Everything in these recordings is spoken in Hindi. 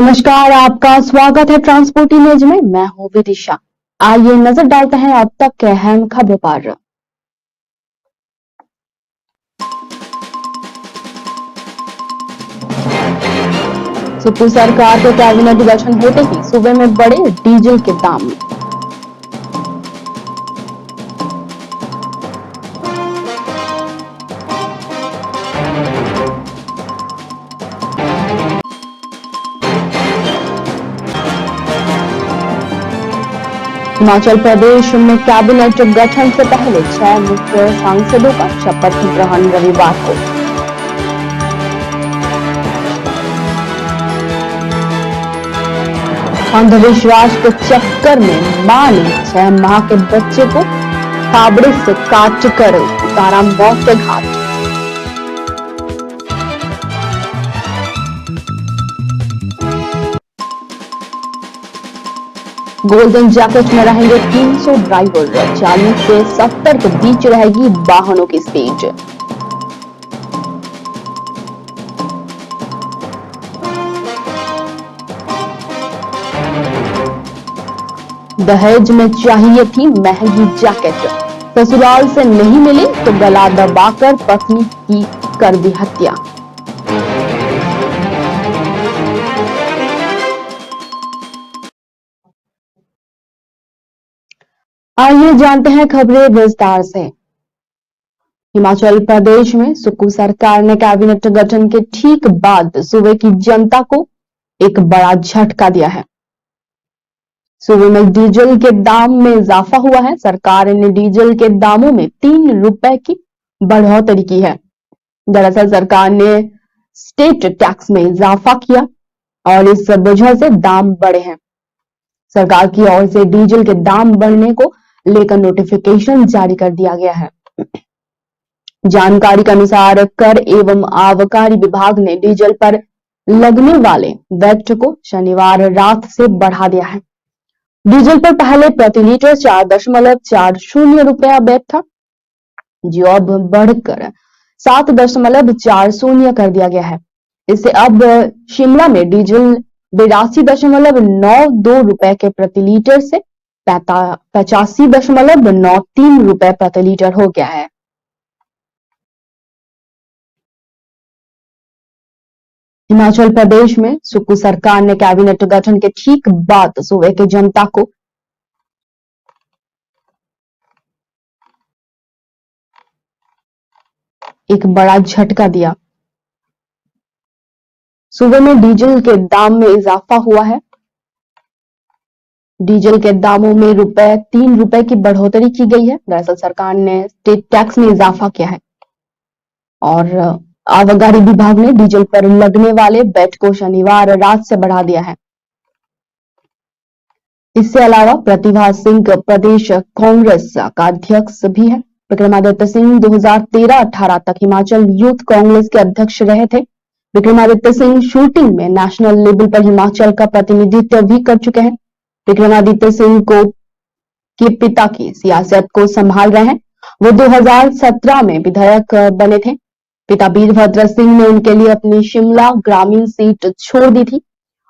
नमस्कार, आपका स्वागत है ट्रांसपोर्ट इमेज में। मैं हूं विदिशा। आइए नजर डालते हैं अब तक के अहम खबरों पर। सुप्रीम सरकार के कैबिनेट गठन होते ही सूबे में बढ़े डीजल के दाम। हिमाचल प्रदेश में कैबिनेट गठन से पहले 6 मुख्य सांसदों का शपथ ग्रहण रविवार को। अंधविश्वास के चक्कर में मां ने 6 माह के बच्चे को फावड़े से काट कर उतारा मौत के घाट। गोल्डन जैकेट में रहेंगे 300 ड्राइवर। 40 से 70 के बीच रहेगी वाहनों की स्पीड। दहेज में चाहिए थी महंगी जैकेट, ससुराल से नहीं मिली तो गला दबाकर पत्नी की कर दी हत्या। आइए जानते हैं खबरें विस्तार से। हिमाचल प्रदेश में सुक्खू सरकार ने कैबिनेट गठन के ठीक बाद सूबे की जनता को एक बड़ा झटका दिया है। सूबे में डीजल के दाम में इजाफा हुआ है। सरकार ने डीजल के दामों में 3 रुपए की बढ़ोतरी की है। दरअसल सरकार ने स्टेट टैक्स में इजाफा किया और इस वजह से दाम बढ़े हैं। सरकार की ओर से डीजल के दाम बढ़ने को लेकर नोटिफिकेशन जारी कर दिया गया है। जानकारी के अनुसार कर एवं आबकारी विभाग ने डीजल पर लगने वाले वैट को शनिवार रात से बढ़ा दिया है। डीजल पर पहले प्रति लीटर 4.40 रुपया वैट था, जो अब बढ़कर 7.40 कर दिया गया है। इससे अब शिमला में डीजल 82.92 रुपए के प्रति लीटर से 85.93 रुपए प्रति लीटर हो गया है। हिमाचल प्रदेश में सुक्खू सरकार ने कैबिनेट गठन के ठीक बाद सूबे की जनता को एक बड़ा झटका दिया। सूबे में डीजल के दाम में इजाफा हुआ है। डीजल के दामों में 3 रुपए की बढ़ोतरी की गई है। दरअसल सरकार ने स्टेट टैक्स में इजाफा किया है और आबकारी विभाग ने डीजल पर लगने वाले वैट को शनिवार रात से बढ़ा दिया है। इससे अलावा प्रतिभा सिंह प्रदेश कांग्रेस का अध्यक्ष भी है। विक्रमादित्य सिंह 2013-18 तक हिमाचल यूथ कांग्रेस के अध्यक्ष रहे थे। विक्रमादित्य सिंह शूटिंग में नेशनल लेवल पर हिमाचल का प्रतिनिधित्व भी कर चुके हैं। विक्रमादित्य सिंह को के पिता की सियासत को संभाल रहे हैं। वो 2017 में विधायक बने थे। पिता वीरभद्र सिंह ने उनके लिए अपनी शिमला ग्रामीण सीट छोड़ दी थी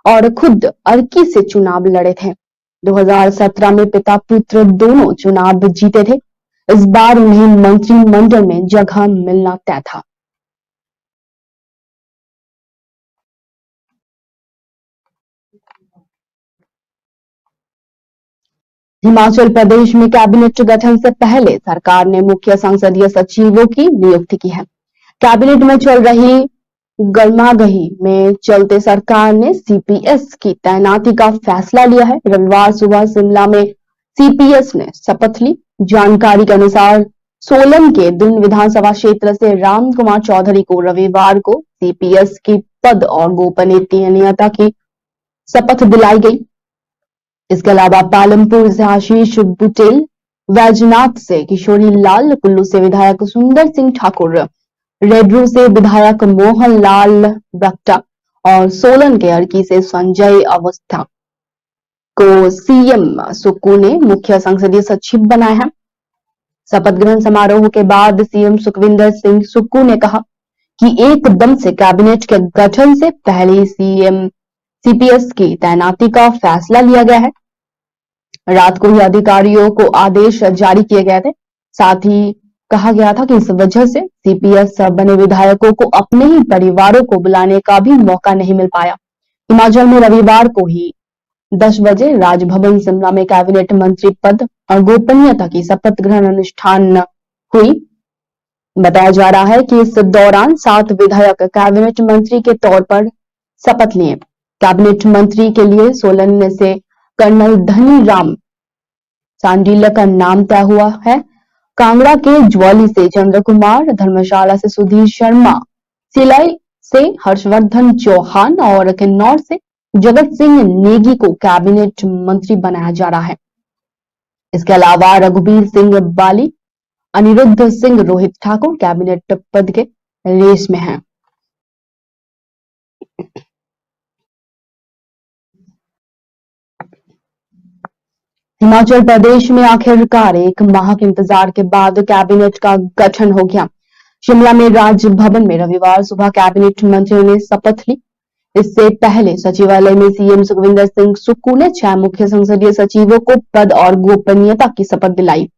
और खुद अर्की से चुनाव लड़े थे। 2017 में पिता पुत्र दोनों चुनाव जीते थे। इस बार उन्हें मंत्रिमंडल में जगह मिलना तय था। हिमाचल प्रदेश में कैबिनेट गठन से पहले सरकार ने मुख्य संसदीय सचिवों की नियुक्ति की है। कैबिनेट में चल रही गरमागही में चलते सरकार ने सीपीएस की तैनाती का फैसला लिया है। रविवार सुबह शिमला में सीपीएस ने शपथ ली। जानकारी के अनुसार सोलन के दून विधानसभा क्षेत्र से राम कुमार चौधरी को रविवार को सीपीएस की पद और गोपनीयता की शपथ दिलाई गई। इसके अलावा पालमपुर से आशीष बुटेल, वैजनाथ से किशोरी लाल, कुल्लू से विधायक सुंदर सिंह ठाकुर, रेडरू से विधायक मोहन लाल ब्रक्टा और सोलन के अर्की से संजय अवस्था को सीएम सुक्खू ने मुख्य संसदीय सचिव बनाया है। शपथ ग्रहण समारोह के बाद सीएम सुखविंदर सिंह सुक्खू ने कहा कि एकदम से कैबिनेट के गठन से पहले सीएम सीपीएस की तैनाती का फैसला लिया गया है। रात को ही अधिकारियों को आदेश जारी किए गए थे। साथ ही कहा गया था कि इस वजह से सीपीएस बने विधायकों को अपने ही परिवारों को बुलाने का भी मौका नहीं मिल पाया। हिमाचल में रविवार को ही 10 बजे राजभवन शिमला में कैबिनेट मंत्री पद और गोपनीयता की शपथ ग्रहण अनुष्ठान हुई। बताया जा रहा है कि इस दौरान 7 विधायक कैबिनेट मंत्री के तौर पर शपथ लिए। कैबिनेट मंत्री के लिए सोलन से कर्नल धनी राम सांडिल्य का नाम तय हुआ है। कांगड़ा के ज्वाली से चंद्र कुमार, धर्मशाला से सुधीर शर्मा, सिलाई से हर्षवर्धन चौहान और किन्नौर से जगत सिंह नेगी को कैबिनेट मंत्री बनाया जा रहा है। इसके अलावा रघुबीर सिंह बाली, अनिरुद्ध सिंह, रोहित ठाकुर कैबिनेट पद के रेस में हैं। हिमाचल प्रदेश में आखिरकार एक माह के इंतजार के बाद कैबिनेट का गठन हो गया। शिमला में राजभवन में रविवार सुबह कैबिनेट मंत्रियों ने शपथ ली। इससे पहले सचिवालय में सीएम सुखविंदर सिंह सुक्खू ने 6 मुख्य संसदीय सचिवों को पद और गोपनीयता की शपथ दिलाई।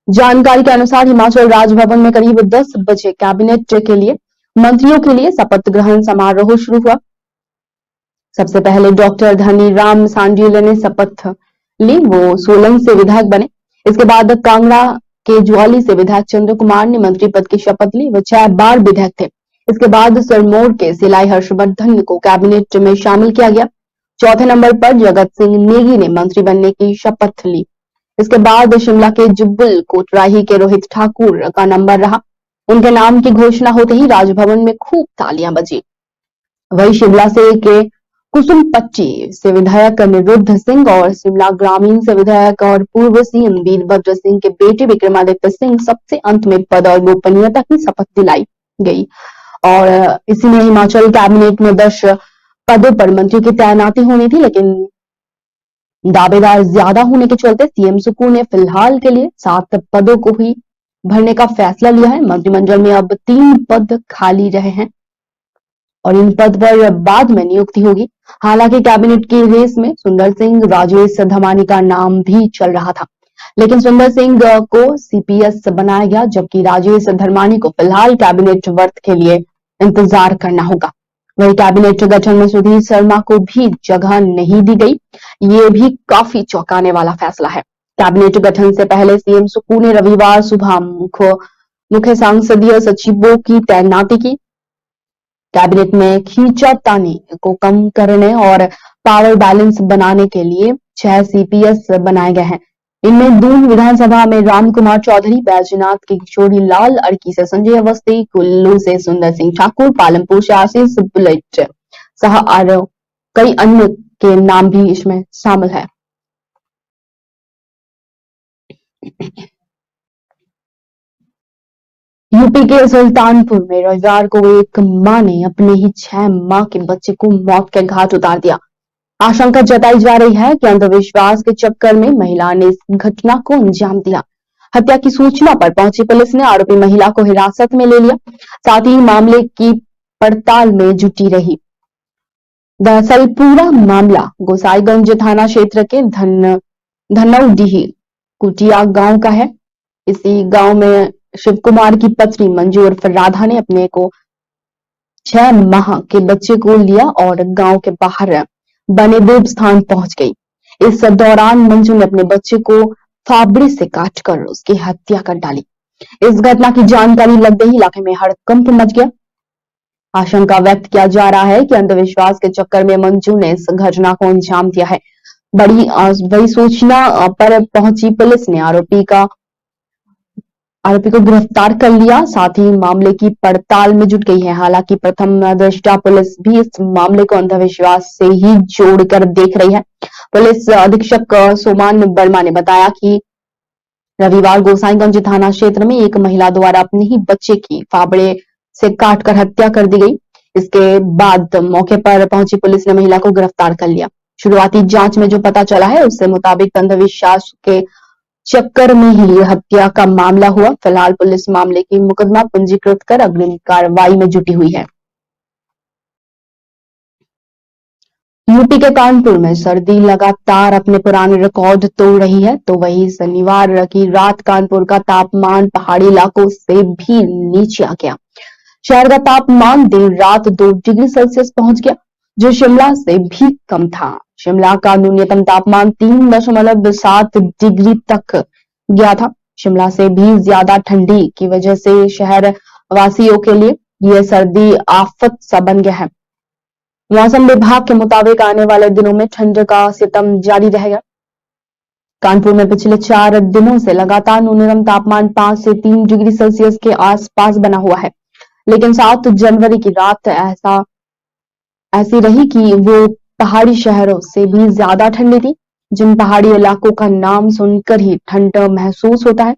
जानकारी के अनुसार हिमाचल राजभवन में करीब 10 बजे कैबिनेट के लिए मंत्रियों के लिए शपथ ग्रहण समारोह शुरू हुआ। सबसे पहले डॉक्टर धनी राम सांडिल्य ने शपथ ली, वो सोलन से विधायक बने। इसके बाद कांगड़ा के ज्वाली से विधायक चंद्र कुमार ने मंत्री पद की शपथ ली, वो 6 बार विधायक थे। इसके बाद सिरमौर के सिलाई हर्षवर्धन को कैबिनेट में शामिल किया गया। चौथे नंबर पर जगत सिंह नेगी ने मंत्री बनने की शपथ ली। इसके बाद शिमला के जुब्बल कोटराही के रोहित ठाकुर का नंबर रहा। उनके नाम की घोषणा होते ही राजभवन में खूब तालियां बजी। वही शिमला के कुसुम पच्ची से विधायक अनिरुद्ध सिंह और शिमला ग्रामीण से विधायक और पूर्व सीएम वीरभद्र सिंह के बेटे विक्रमादित्य सिंह सबसे अंत में पद और गोपनीयता की शपथ दिलाई गई। और इसी में हिमाचल कैबिनेट में 10 पदों पर मंत्री की तैनाती होनी थी, लेकिन दावेदार ज्यादा होने के चलते सीएम सुक्खू ने फिलहाल के लिए 7 पदों को ही भरने का फैसला लिया है। मंत्रिमंडल में अब 3 पद खाली रहे हैं और इन पद पर बाद में नियुक्ति होगी। हालांकि कैबिनेट की रेस में सुंदर सिंह, राजेश धमानी का नाम भी चल रहा था, लेकिन सुंदर सिंह को सीपीएस बनाया गया, जबकि राजेश धर्मानी को फिलहाल कैबिनेट वर्क के लिए इंतजार करना होगा। वही कैबिनेट गठन में सुधीर शर्मा को भी जगह नहीं दी गई। ये भी काफी चौंकाने वाला फैसला है। कैबिनेट गठन से पहले सीएम सुक्खू ने रविवार सुबह मुख्य संसदीय सचिवों की तैनाती की। कैबिनेट में खींचातानी को कम करने और पावर बैलेंस बनाने के लिए 6 सीपीएस बनाए गए हैं। इनमें दून विधानसभा में राम कुमार चौधरी, बैजनाथ के किशोरी लाल, अर्की से संजय अवस्थी, कुल्लू से सुंदर सिंह ठाकुर, पालमपुर से आशीष बुलेट सह और कई अन्य के नाम भी इसमें शामिल है। यूपी के सुल्तानपुर में रविवार को एक मां ने अपने ही 6 माह के बच्चे को मौत के घाट उतार दिया। आशंका जताई जा रही है कि अंधविश्वास के चक्कर में महिला ने इस घटना को अंजाम दिया। हत्या की सूचना पर पहुंची पुलिस ने आरोपी महिला को हिरासत में ले लिया, साथ ही मामले की पड़ताल में जुटी रही। दरअसल पूरा मामला गोसाईगंज थाना क्षेत्र के धनौडीही कुटिया गांव का है। इसी गांव में शिव कुमार की पत्नी मंजू उर्फ राधा ने अपने को 6 माह के बच्चे को लिया और गांव के बाहर बने देवस्थान पहुंच गई। इस दौरान मंजू ने अपने बच्चे को फावड़े से काटकर उसकी हत्या कर डाली। इस घटना की जानकारी लगते ही इलाके में हड़कंप मच गया। आशंका व्यक्त किया जा रहा है कि अंधविश्वास के चक्कर में मंजू ने इस घटना को अंजाम दिया है। बड़ी सूचना पर पहुंची पुलिस ने आरोपी को गिरफ्तार कर लिया, साथ ही मामले की पड़ताल में जुट गई है। हालांकि प्रथम दृष्टया पुलिस भी इस मामले को अंधविश्वास से ही जोड़कर देख रही है। पुलिस अधीक्षक सोमान वर्मा ने बताया कि रविवार गोसाईगंज थाना क्षेत्र में एक महिला द्वारा अपने ही बच्चे की फावड़े से काटकर हत्या कर दी गई। इसके बाद मौके पर पहुंची पुलिस ने महिला को गिरफ्तार कर लिया। शुरुआती जांच में जो पता चला है उसके मुताबिक अंधविश्वास के चक्कर में ही हत्या का मामला हुआ। फिलहाल पुलिस मामले की मुकदमा पंजीकृत कर अग्रिम कार्रवाई में जुटी हुई है। यूपी के कानपुर में सर्दी लगातार अपने पुराने रिकॉर्ड तोड़ रही है, तो वहीं शनिवार की रात कानपुर का तापमान पहाड़ी इलाकों से भी नीचे आ गया। शहर का तापमान देर रात 2 डिग्री सेल्सियस पहुंच गया, जो शिमला से भी कम था। शिमला का न्यूनतम तापमान 3.7 डिग्री तक गया था। शिमला से भी ज्यादा ठंडी की वजह से शहर वासियों के लिए यह सर्दी आफत सा बन गया है। मौसम विभाग के मुताबिक आने वाले दिनों में ठंड का सितम जारी रहेगा। कानपुर में पिछले 4 दिनों से लगातार न्यूनतम तापमान 5 से 3 डिग्री सेल्सियस के आसपास बना हुआ है, लेकिन 7 जनवरी की रात ऐसी रही कि वो पहाड़ी शहरों से भी ज्यादा ठंडी थी। जिन पहाड़ी इलाकों का नाम सुनकर ही ठंड महसूस होता है,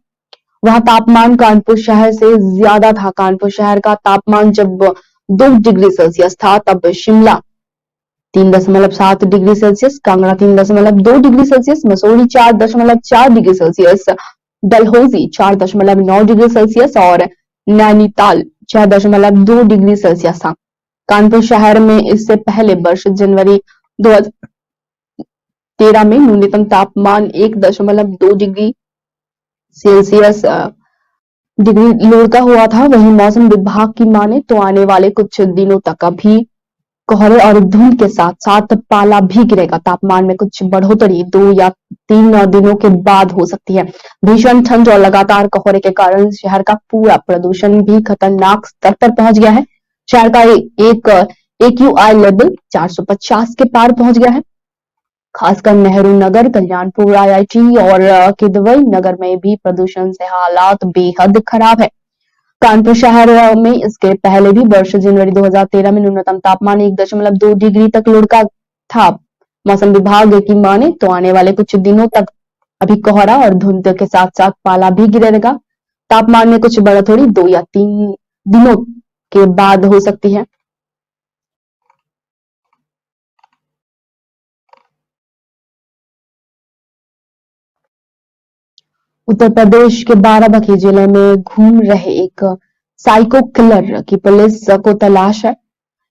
वहां तापमान कानपुर शहर से ज्यादा था। कानपुर शहर का तापमान जब 2 डिग्री सेल्सियस था, तब Shimla 3.7 degree Celsius, Kangra 3.2 degree Celsius, Mussoorie 4.4 degree Celsius, Dalhousie 4.9 degree Celsius और नैनीताल 6.2 डिग्री सेल्सियस था। कानपुर शहर में इससे पहले वर्ष जनवरी 2013 में न्यूनतम तापमान 1.2 डिग्री सेल्सियस डिग्री लुढ़का हुआ था। वहीं मौसम विभाग की माने तो आने वाले कुछ दिनों तक अभी कोहरे और धुंध के साथ साथ पाला भी गिरेगा। तापमान में कुछ बढ़ोतरी 2 या 3 दिनों के बाद हो सकती है। भीषण ठंड और लगातार कोहरे के कारण शहर का पूरा प्रदूषण भी खतरनाक स्तर पर पहुंच गया है। शहर का एक AQI लेवल 450 के पार पहुंच गया है। खासकर नेहरू नगर, कल्याणपुर, IIT और किदवई नगर में भी प्रदूषण से हालात बेहद खराब है। कानपुर शहर में इसके पहले भी वर्ष जनवरी 2013 में न्यूनतम तापमान 1.2 डिग्री तक लुढ़का था। मौसम विभाग की माने तो आने वाले कुछ दिनों तक अभी कोहरा और धुंध के साथ साथ पाला भी गिरेगा। तापमान में कुछ बढ़ोतरी 2 या 3 दिनों के बाद हो सकती है। उत्तर प्रदेश के बाराबंकी जिले में घूम रहे एक साइको किलर की पुलिस को तलाश है।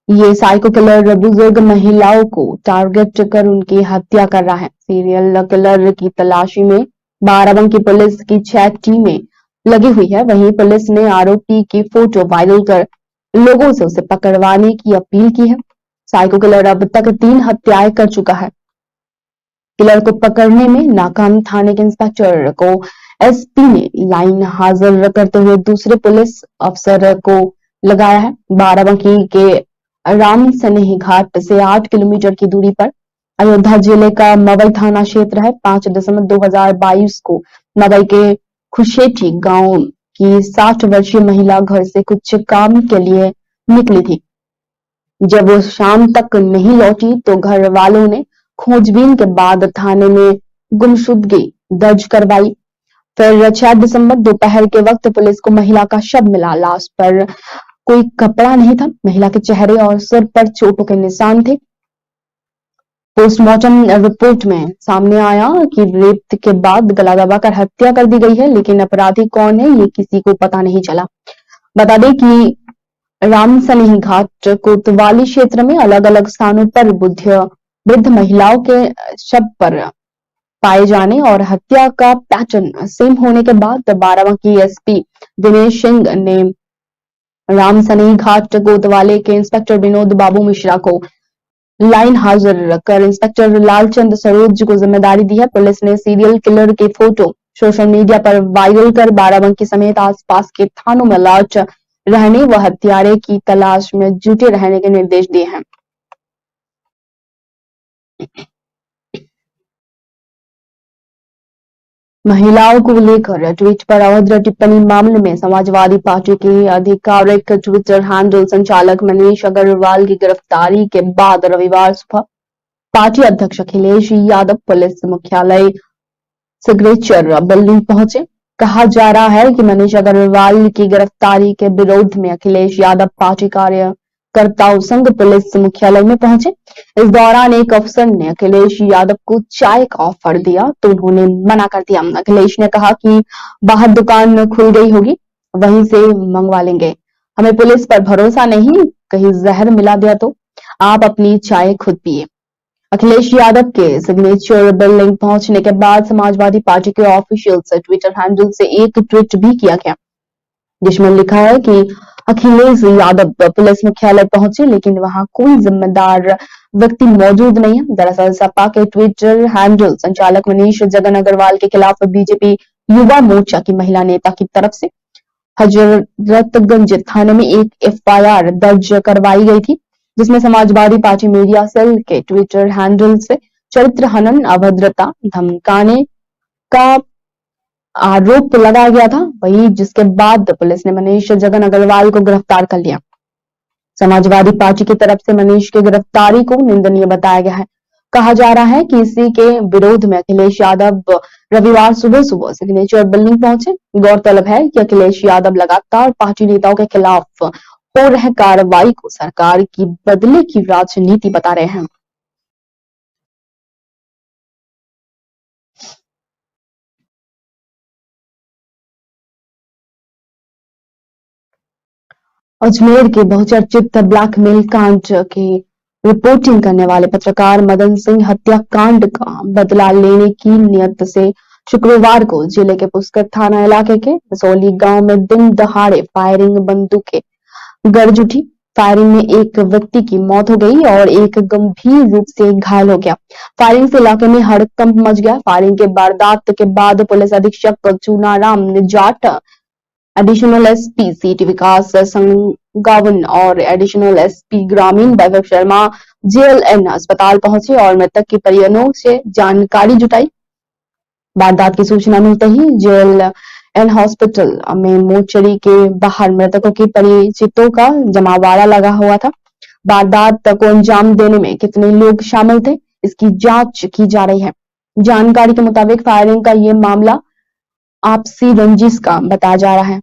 ये साइको किलर बुजुर्ग महिलाओं को टारगेट कर उनकी हत्या कर रहा है। सीरियल किलर की तलाशी में बाराबंकी पुलिस की 6 टीमें लगी हुई है। वहीं पुलिस ने आरोपी की फोटो वायरल कर लोगों से उसे पकड़वाने की अपील की है। साइको किलर अब तक 3 हत्याएं कर चुका है। किलर को पकड़ने में नाकाम थाने के इंस्पेक्टर को SP ने लाइन हाजिर करते हुए दूसरे पुलिस अफसर को लगाया है। बाराबंकी के राम सनेही घाट से 8 किलोमीटर की दूरी पर अयोध्या जिले का मवई थाना क्षेत्र है। 5 दिसंबर 2022 को मवई के खुशेठी गांव की 60 वर्षीय महिला घर से कुछ काम के लिए निकली थी। जब वो शाम तक नहीं लौटी तो घर वालों ने खोजबीन के बाद थाने में गुमशुदगी दर्ज करवाई। फिर 6 दिसंबर दोपहर के वक्त पुलिस को महिला का शव मिला। लाश पर कोई कपड़ा नहीं था। महिला के चेहरे और सिर पर चोटों के निशान थे। पोस्टमार्टम रिपोर्ट में सामने आया कि रेप के बाद गला दबाकर हत्या कर दी गई है, लेकिन अपराधी कौन है ये किसी को पता नहीं चला। बता दें कि राम सनेही घाट कोतवाली क्षेत्र में अलग अलग स्थानों पर वृद्ध महिलाओं के शव पर पाए जाने और हत्या का पैटर्न सेम होने के बाद बाराबंकी SP दिनेश सिंह ने राम सनेही घाट कोतवाली के इंस्पेक्टर विनोद बाबू मिश्रा को लाइन हाजिर रखकर इंस्पेक्टर लालचंद सरोज को जिम्मेदारी दी है। पुलिस ने सीरियल किलर की फोटो सोशल मीडिया पर वायरल कर बाराबंकी समेत आसपास के थानों में अलर्ट रहने व हत्यारे की तलाश में जुटे रहने के निर्देश दिए हैं। महिलाओं को लेकर ट्वीट पर अभद्र टिप्पणी मामले में समाजवादी पार्टी के आधिकारिक ट्विटर हैंडल संचालक मनीष अग्रवाल की गिरफ्तारी के बाद रविवार सुबह पार्टी अध्यक्ष अखिलेश यादव पुलिस मुख्यालय सिग्नेचर बिल्डिंग पहुंचे। कहा जा रहा है कि मनीष अग्रवाल की गिरफ्तारी के विरोध में अखिलेश यादव पार्टी कार्यकर्ताओं संघ पुलिस मुख्यालय में पहुंचे। इस दौरान एक अफसर ने अखिलेश यादव को चाय का ऑफर दिया तो उन्होंने मना कर दिया। अखिलेश ने कहा कि बाहर दुकान खुल गई होगी, वहीं से मंगवा लेंगे। हमें पुलिस पर भरोसा नहीं, कहीं जहर मिला दिया तो आप अपनी चाय खुद पिए। अखिलेश यादव के सिग्नेचर बिल्डिंग पहुंचने के बाद समाजवादी पार्टी के ऑफिशियल ट्विटर हैंडल से एक ट्वीट भी किया गया, जिसमें लिखा है कि अखिलेश यादव पुलिस मुख्यालय पहुंचे लेकिन वहां कोई जिम्मेदार व्यक्ति मौजूद नहीं है। दरअसल सपा के ट्विटर हैंडल संचालक मनीष जगन अग्रवाल के खिलाफ बीजेपी युवा मोर्चा की महिला नेता की तरफ से हजरतगंज थाने में एक एफआईआर दर्ज करवाई गई थी, जिसमें समाजवादी पार्टी मीडिया सेल के ट्विटर हैंडल से चरित्र हनन, अभद्रता, धमकाने का आरोप लगाया गया था। वही जिसके बाद पुलिस ने मनीष जगन अग्रवाल को गिरफ्तार कर लिया। समाजवादी पार्टी की तरफ से मनीष की गिरफ्तारी को निंदनीय बताया गया है। कहा जा रहा है कि इसी के विरोध में अखिलेश यादव रविवार सुबह सुबह सिग्नेचर बिल्डिंग पहुंचे। गौरतलब है कि अखिलेश यादव लगातार पार्टी नेताओं के खिलाफ हो रहे कार्रवाई को सरकार की बदले की राजनीति बता रहे हैं। अजमेर के बहुचर्चित ब्लैकमेल कांड की रिपोर्टिंग करने वाले पत्रकार मदन सिंह हत्याकांड का बदला लेने की नियत से शुक्रवार को जिले के पुष्कर थाना इलाके के बसौली गांव में दिन दहाड़े फायरिंग बंदूकें गरज उठी। फायरिंग में एक व्यक्ति की मौत हो गई और एक गंभीर रूप से घायल हो गया। फायरिंग से इलाके में हड़कंप मच गया। फायरिंग के वारदात के बाद पुलिस अधीक्षक चूनाराम निजाट, एडिशनल एसपी सिटी विकास संगावन और एडिशनल एसपी ग्रामीण वैभव शर्मा जेएलएन अस्पताल पहुंचे और मृतक के परिजनों से जानकारी जुटाई। वारदात की सूचना मिलते ही जेएलएन हॉस्पिटल में मोर्चरी के बाहर मृतकों के परिचितों का जमावड़ा लगा हुआ था। वारदात को अंजाम देने में कितने लोग शामिल थे, इसकी जांच की जा रही है। जानकारी के मुताबिक फायरिंग का ये मामला आपसी रंजिश का बताया जा रहा है।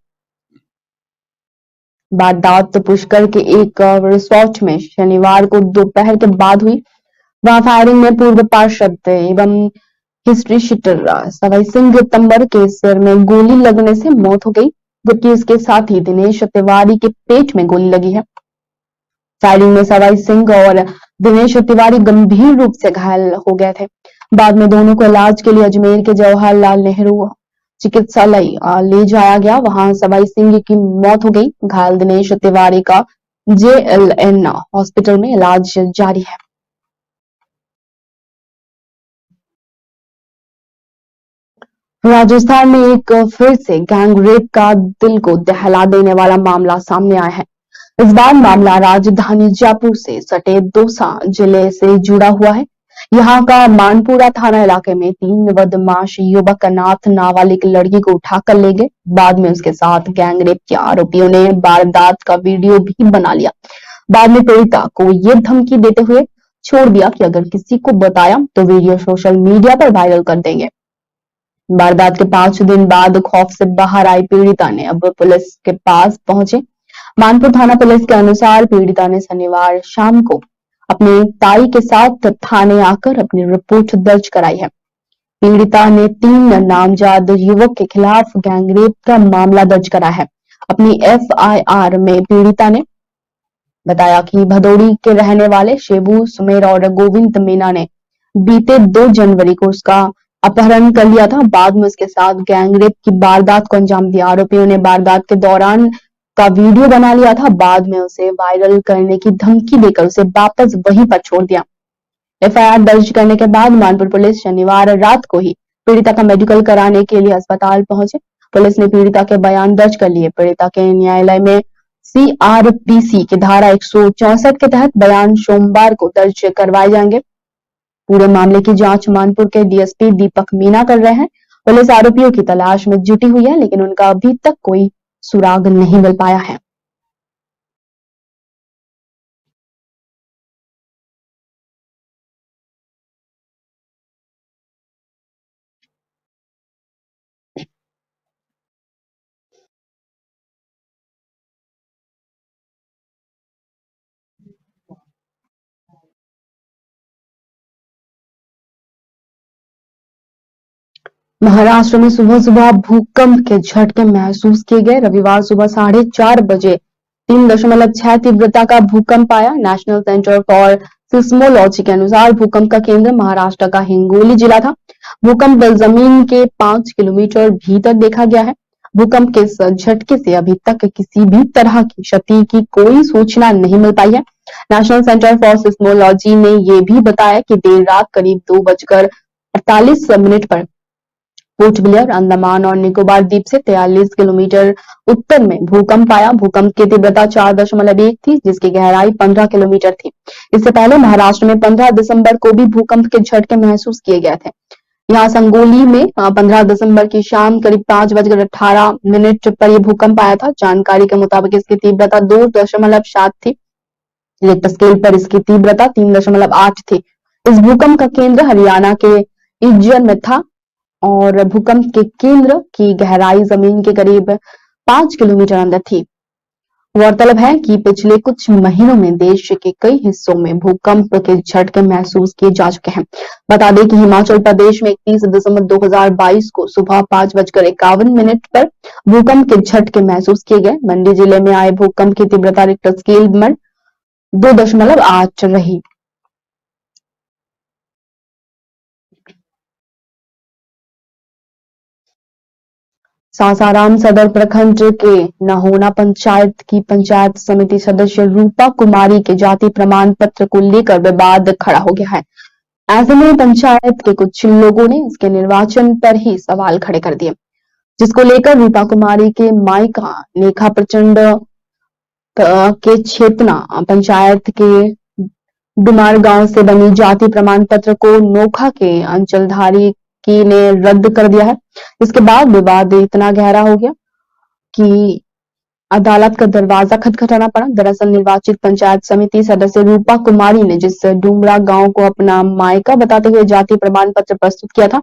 वारदात पुष्कर के एक रिसोर्ट में शनिवार को दोपहर के बाद हुई। वहां फायरिंग में पूर्व पार्षद एवं हिस्ट्री शीटर सवाई सिंह तंबर के सिर में गोली लगने से मौत हो गई, जबकि इसके साथ ही दिनेश तिवारी के पेट में गोली लगी है। फायरिंग में सवाई सिंह और दिनेश तिवारी गंभीर रूप से घायल हो गए थे। बाद में दोनों को इलाज के लिए अजमेर के जवाहरलाल नेहरू चिकित्सालय ले जाया गया। वहां सवाई सिंह की मौत हो गई। घायल दिनेश तिवारी का जेएलएन हॉस्पिटल में इलाज जारी है। राजस्थान में एक फिर से गैंग रेप का दिल को दहला देने वाला मामला सामने आया है। इस बार मामला राजधानी जयपुर से सटे दौसा जिले से जुड़ा हुआ है। यहाँ का मानपुरा थाना इलाके में 3 बदमाश युवक नाथ नाबालिग लड़की को उठाकर ले गए। बाद में उसके साथ गैंग रेप के आरोपियों ने वारदात का वीडियो भी बना लिया। बाद में पीड़िता को ये धमकी देते हुए छोड़ दिया कि अगर किसी को बताया तो वीडियो सोशल मीडिया पर वायरल कर देंगे। वारदात के 5 दिन बाद खौफ से बाहर आई पीड़िता ने अब पुलिस के पास पहुंचे। मानपुर थाना पुलिस के अनुसार पीड़िता ने शनिवार शाम को अपने ताई के साथ थाने आकर अपनी रिपोर्ट दर्ज कराई है। पीड़िता ने 3 नामजद युवक के खिलाफ गैंगरेप का मामला दर्ज करा है। अपनी एफआईआर में पीड़िता ने बताया कि भदौड़ी के रहने वाले शेबू सुमेर और गोविंद मीना ने बीते 2 जनवरी को उसका अपहरण कर लिया था। बाद में उसके साथ गैंगरेप की वारदात को अंजाम दिया। आरोपियों ने वारदात के दौरान का वीडियो बना लिया था। बाद में उसे वायरल करने की धमकी देकर उसे वापस वहीं पर छोड़ दिया। एफआईआर दर्ज करने के बाद मानपुर पुलिस शनिवार रात को ही पीड़िता का मेडिकल कराने के लिए अस्पताल पहुंचे। पुलिस ने पीड़िता के बयान दर्ज कर लिए। पीड़िता के न्यायालय में सीआरपीसी की धारा 164 के तहत बयान सोमवार को दर्ज करवाए जाएंगे। पूरे मामले की जांच मानपुर के डीएसपी दीपक मीना कर रहे हैं। पुलिस आरोपियों की तलाश में जुटी हुई है, लेकिन उनका अभी तक कोई सुराग नहीं मिल पाया है। महाराष्ट्र में सुबह सुबह भूकंप के झटके महसूस किए गए। रविवार सुबह 4:30 बजे 3.6 तीव्रता का भूकंप आया। नेशनल सेंटर फॉर सिस्मोलॉजी के अनुसार भूकंप का केंद्र महाराष्ट्र का हिंगोली जिला था। भूकंप जमीन के 5 किलोमीटर भीतर देखा गया है। भूकंप के इस झटके से अभी तक किसी भी तरह की क्षति की कोई सूचना नहीं मिल पाई है। नेशनल सेंटर फॉर सिस्मोलॉजी ने यह भी बताया कि देर रात करीब 2:48 पर पोर्ट ब्लेयर, अंडमान और निकोबार द्वीप से 43 किलोमीटर उत्तर में भूकंप आया। भूकंप की तीव्रता 4.1 थी, जिसकी गहराई 15 किलोमीटर थी। इससे पहले महाराष्ट्र में 15 दिसंबर को भी भूकंप के झटके महसूस किए गए थे। यहाँ संगोली में 15 दिसंबर की शाम करीब 5:18 पर यह भूकंप आया था। जानकारी के मुताबिक इसकी तीव्रता 2.7 थी। रिक्टर स्केल पर इसकी तीव्रता 3.8 थी। इस भूकंप का केंद्र हरियाणा के इज्जर में था और भूकंप के केंद्र की गहराई जमीन के करीब 5 किलोमीटर अंदर थी। गौरतलब है कि पिछले कुछ महीनों में देश के कई हिस्सों में भूकंप के झटके महसूस किए जा चुके हैं। बता दें कि हिमाचल प्रदेश में 31 दिसंबर 2022 को सुबह 5:51 पर भूकंप के झटके महसूस किए गए। मंडी जिले में आए भूकंप की तीव्रता रिक्टर स्केल पर 2.8 रही। सासाराम सदर प्रखंड के नहोना पंचायत की पंचायत समिति सदस्य रूपा कुमारी के जाति प्रमाण पत्र को लेकर विवाद खड़ा हो गया है। ऐसे में पंचायत के कुछ लोगों ने इसके निर्वाचन पर ही सवाल खड़े कर दिए, जिसको लेकर रूपा कुमारी के मायका नेखा प्रचंड के छेतना पंचायत के डुमार गांव से बनी जाति प्रमाण पत्र को नोखा के अंचलधारी की ने रद्द कर दिया है। इसके बाद विवाद इतना गहरा हो गया कि अदालत का दरवाजा खटखटाना पड़ा। दरअसल निर्वाचित पंचायत समिति सदस्य रूपा कुमारी ने जिस डुमरा गांव को अपना मायका बताते हुए जाति प्रमाण पत्र प्रस्तुत किया था,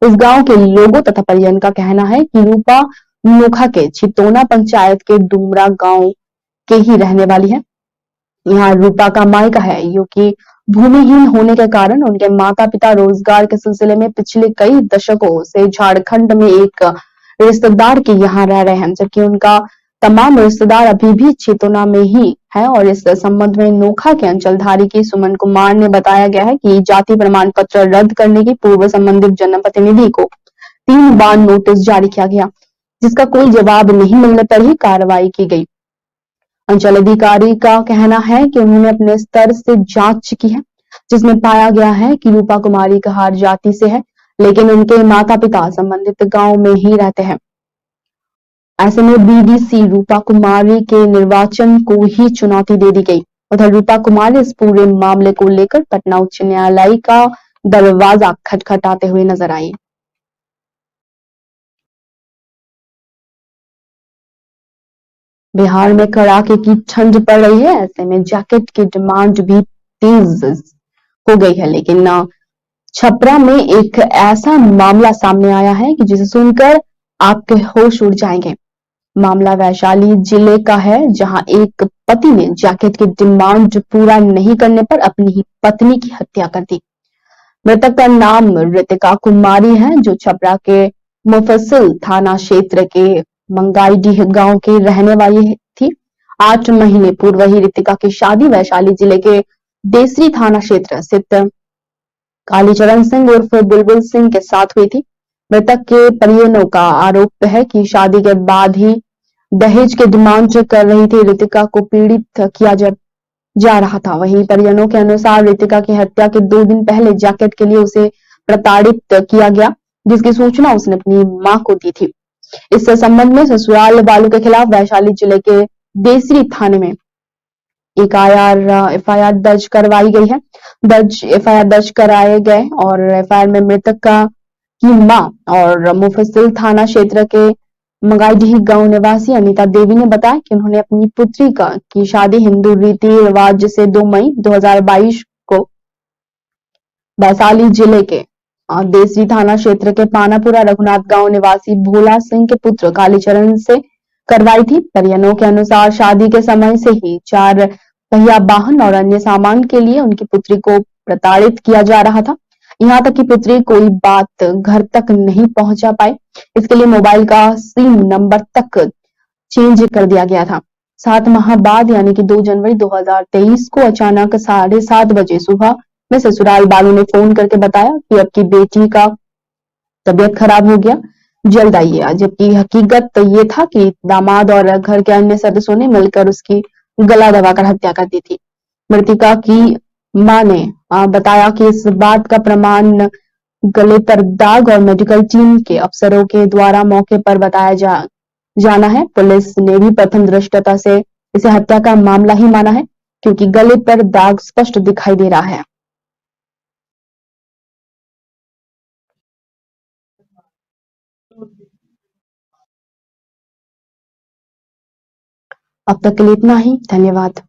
उस गांव के लोगों तथा परिजन का कहना है कि रूपा नोखा के छितौना पंचायत के डुमरा गांव के ही रहने वाली है। यहाँ रूपा का मायका है, जो कि भूमिहीन होने के कारण उनके माता पिता रोजगार के सिलसिले में पिछले कई दशकों से झारखंड में एक रिश्तेदार के यहाँ रह रहे हैं, जबकि उनका तमाम रिश्तेदार अभी भी छितौना में ही है। और इस संबंध में नोखा के अंचलधारी की सुमन कुमार ने बताया गया है कि जाति प्रमाण पत्र रद्द करने की पूर्व संबंधित जनप्रतिनिधि को 3 बार नोटिस जारी किया गया, जिसका कोई जवाब नहीं मिलने पर ही कार्रवाई की गई। अंचल अधिकारी का कहना है कि उन्होंने अपने स्तर से जांच की है, जिसमें पाया गया है कि रूपा कुमारी कहार जाति से है, लेकिन उनके माता पिता संबंधित गांव में ही रहते हैं। ऐसे में बीडीसी रूपा कुमारी के निर्वाचन को ही चुनौती दे दी गई। उधर रूपा कुमारी इस पूरे मामले को लेकर पटना उच्च न्यायालय का दरवाजा खटखटाते हुए नजर आई। बिहार में कड़ाके की ठंड पड़ रही है, ऐसे में जैकेट की डिमांड भी तेज हो गई है। लेकिन छपरा में एक ऐसा मामला सामने आया है कि जिसे सुनकर आपके होश उड़ जाएंगे। मामला वैशाली जिले का है, जहां एक पति ने जैकेट की डिमांड पूरा नहीं करने पर अपनी ही पत्नी की हत्या कर दी। मृतक का नाम रितिका कुमारी है, जो छपरा के मुफस्सिल थाना क्षेत्र के मंगाईडीह गांव की रहने वाली थी। 8 महीने पूर्व ही रितिका की शादी वैशाली जिले के देसरी थाना क्षेत्र स्थित कालीचरण सिंह उर्फ बुलबुल सिंह के साथ हुई थी। मृतक के परिजनों का आरोप है कि शादी के बाद ही दहेज के डिमांड कर रही थी रितिका को पीड़ित किया जा रहा था। वहीं परिजनों के अनुसार रितिका की हत्या के 2 दिन पहले जैकेट के लिए उसे प्रताड़ित किया गया, जिसकी सूचना उसने अपनी मां को दी थी। इस संबंध में ससुराल वालों के खिलाफ वैशाली जिले के देसरी थाने में एक एफआईआर दर्ज करवाई गई है। एफआईआर दर्ज कराए गए और एफआईआर में मृतक की मां और मुफस्सिल थाना क्षेत्र के मंगाईडीह गांव निवासी अनीता देवी ने बताया कि उन्होंने अपनी पुत्री की शादी हिंदू रीति रिवाज से 2 मई 2022 को वैशाली जिले के देसरी थाना क्षेत्र के पानापुरा रघुनाथ गांव निवासी भोला सिंह के पुत्र कालीचरण से करवाई थी। परिजनों के अनुसार शादी के समय से ही 4 पहिया वाहन और अन्य सामान के लिए उनकी पुत्री को प्रताड़ित किया जा रहा था। यहाँ तक कि पुत्री कोई बात घर तक नहीं पहुंचा पाए, इसके लिए मोबाइल का सिम नंबर तक चेंज कर दिया गया था। 7 माह बाद यानी कि 2 जनवरी 2023 को अचानक 7:30 बजे सुबह में ससुराल वालों ने फोन करके बताया कि अब की बेटी का तबीयत खराब हो गया, जल्द आइए। जबकि हकीकत ये था कि दामाद और घर के अन्य सदस्यों ने मिलकर उसकी गला दबाकर हत्या कर दी थी। मृतका की मां ने बताया कि इस बात का प्रमाण गले पर दाग और मेडिकल टीम के अफसरों के द्वारा मौके पर बताया जाना है। पुलिस ने भी प्रथम दृष्टता से इसे हत्या का मामला ही माना है, क्योंकि गले पर दाग स्पष्ट दिखाई दे रहा है। अब तक के लिए इतना ही। धन्यवाद।